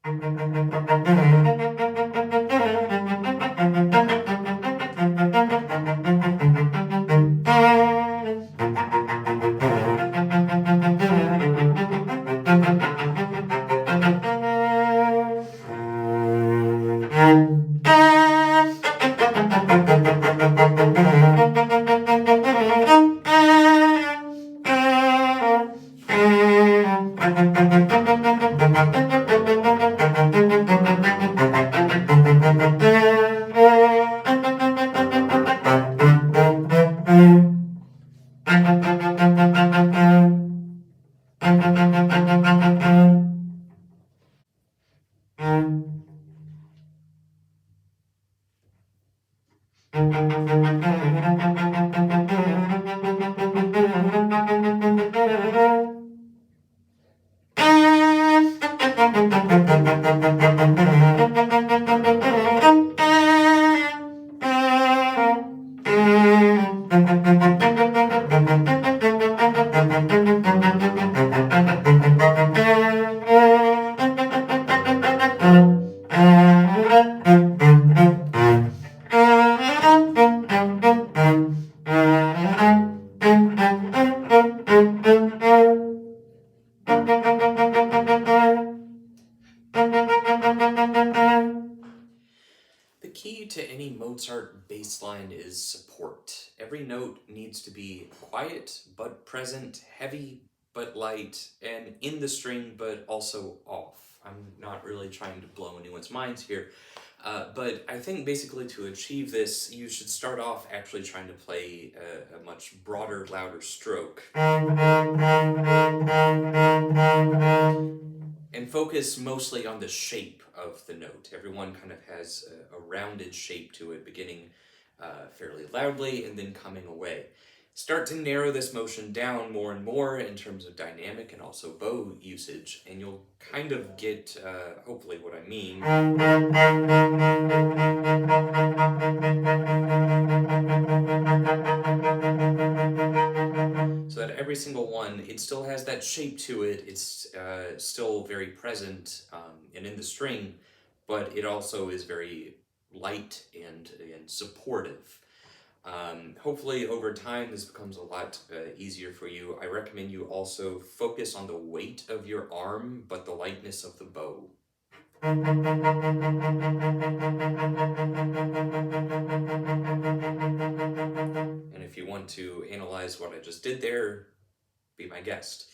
The key to any Mozart bass line is support. Every note needs to be quiet but present, heavy but light, and in the string but also off. I'm not really trying to blow anyone's minds here, but I think basically to achieve this, you should start off actually trying to play a much broader, louder stroke. And focus mostly on the shape of the note. Everyone kind of has a rounded shape to it, beginning fairly loudly and then coming away. Start to narrow this motion down more and more in terms of dynamic and also bow usage, and you'll kind of get, hopefully, what I mean. So that every single one, it still has that shape to it, it's still very present and in the string, but it also is very light and supportive. Hopefully over time this becomes a lot easier for you. I recommend you also focus on the weight of your arm, but the lightness of the bow. And if you want to analyze what I just did there, be my guest.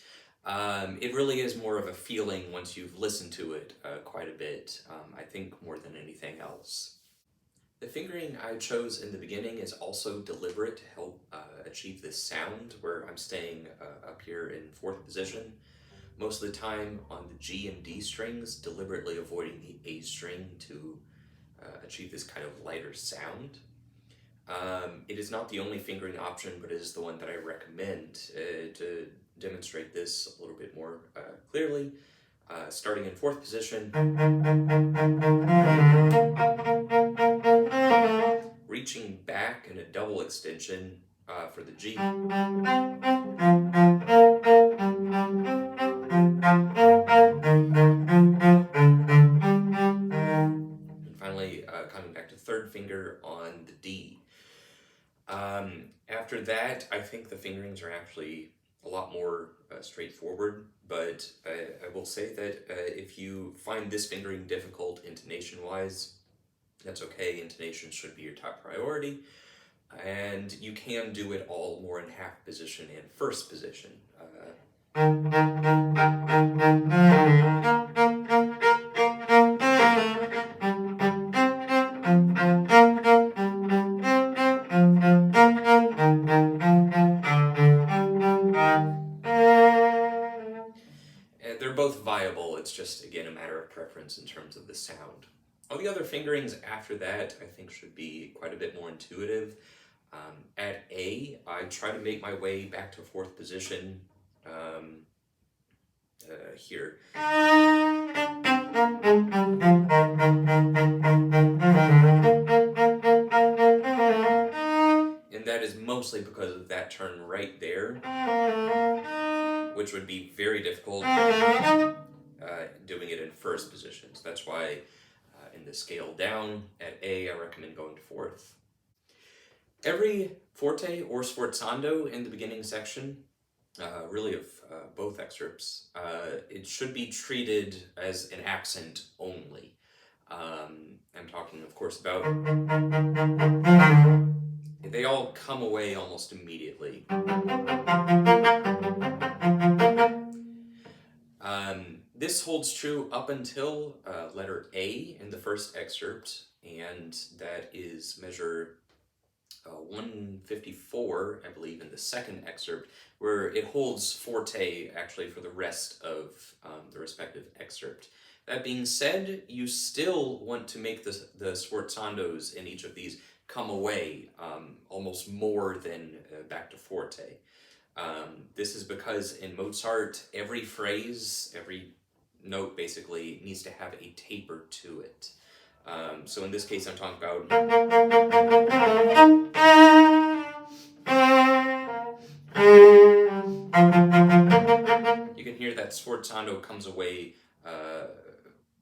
It really is more of a feeling once you've listened to it quite a bit, I think more than anything else. The fingering I chose in the beginning is also deliberate to help achieve this sound where I'm staying up here in fourth position. Most of the time on the G and D strings, deliberately avoiding the A string to achieve this kind of lighter sound. It is not the only fingering option, but it is the one that I recommend to demonstrate this a little bit more clearly. Starting in fourth position, reaching back in a double extension for the G. And finally, coming back to third finger on the D. After that, I think the fingerings are actually a lot more straightforward, but I will say that if you find this fingering difficult intonation-wise, that's okay. Intonation should be your top priority, and you can do it all more in half position and first position. They're both viable, it's just, again, a matter of preference in terms of the sound. All the other fingerings after that, I think, should be quite a bit more intuitive. At A, I try to make my way back to fourth position here. And that is mostly because of that turn right there, which would be very difficult doing it in first positions. That's why in the scale down at A, I recommend going to fourth. Every forte or sforzando in the beginning section, really of both excerpts, it should be treated as an accent only. I'm talking, of course, about they all come away almost immediately. This holds true up until letter A in the first excerpt, and that is measure 154, I believe, in the second excerpt, where it holds forte actually for the rest of the respective excerpt. That being said, you still want to make the sforzandos in each of these come away almost more than back to forte. This is because in Mozart, every phrase, every note basically needs to have a taper to it. So in this case, I'm talking about. You can hear that sforzando comes away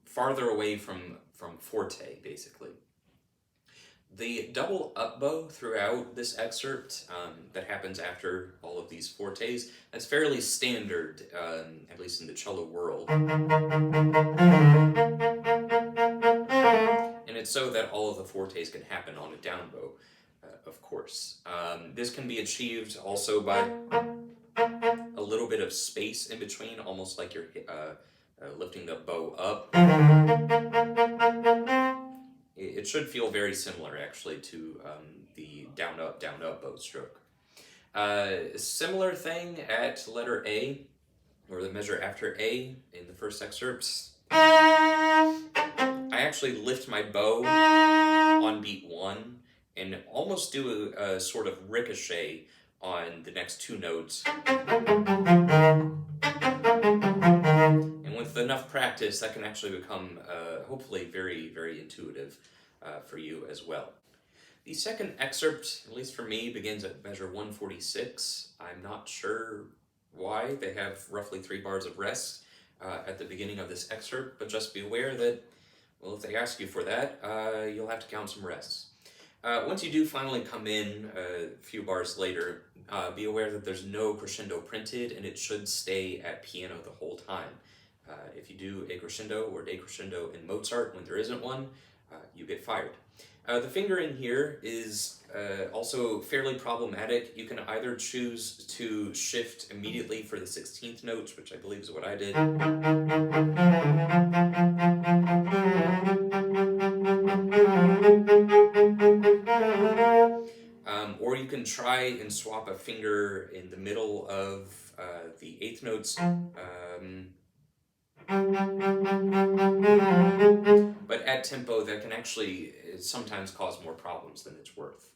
farther away from forte, basically. The double up bow throughout this excerpt that happens after all of these fortes, that's fairly standard, at least in the cello world. And it's so that all of the fortes can happen on a down bow, of course. This can be achieved also by a little bit of space in between, almost like you're lifting the bow up. It should feel very similar, actually, to the down up bow stroke. Similar thing at letter A, or the measure after A in the first excerpts. I actually lift my bow on beat 1 and almost do a sort of ricochet on the next two notes. And with enough practice, that can actually become hopefully very, very intuitive for you as well. The second excerpt, at least for me, begins at measure 146. I'm not sure why. They have roughly 3 bars of rest at the beginning of this excerpt, but just be aware that, well, if they ask you for that, you'll have to count some rests. Once you do finally come in a few bars later, be aware that there's no crescendo printed, and it should stay at piano the whole time. If you do a crescendo or decrescendo in Mozart when there isn't one, you get fired. The fingering here is also fairly problematic. You can either choose to shift immediately for the 16th notes, which I believe is what I did. Or you can try and swap a finger in the middle of the 8th notes. But at tempo, that can actually sometimes cause more problems than it's worth.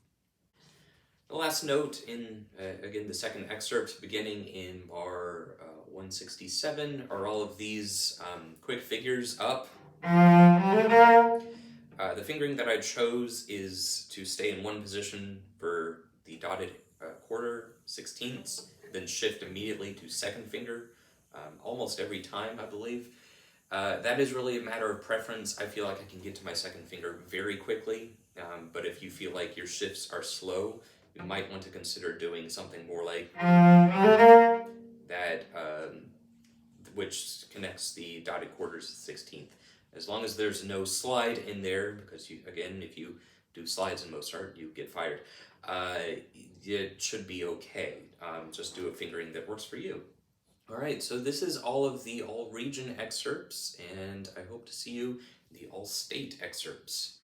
The last note in, again, the second excerpt, beginning in bar 167, are all of these quick figures up. The fingering that I chose is to stay in one position for the dotted quarter, 16ths, then shift immediately to second finger, almost every time, I believe. That is really a matter of preference. I feel like I can get to my second finger very quickly, but if you feel like your shifts are slow, you might want to consider doing something more like that, which connects the dotted quarters to 16th. As long as there's no slide in there, because you, again, if you do slides in Mozart, you get fired. It should be okay. Just do a fingering that works for you. All right, so this is all of the all region excerpts, and I hope to see you in the all state excerpts.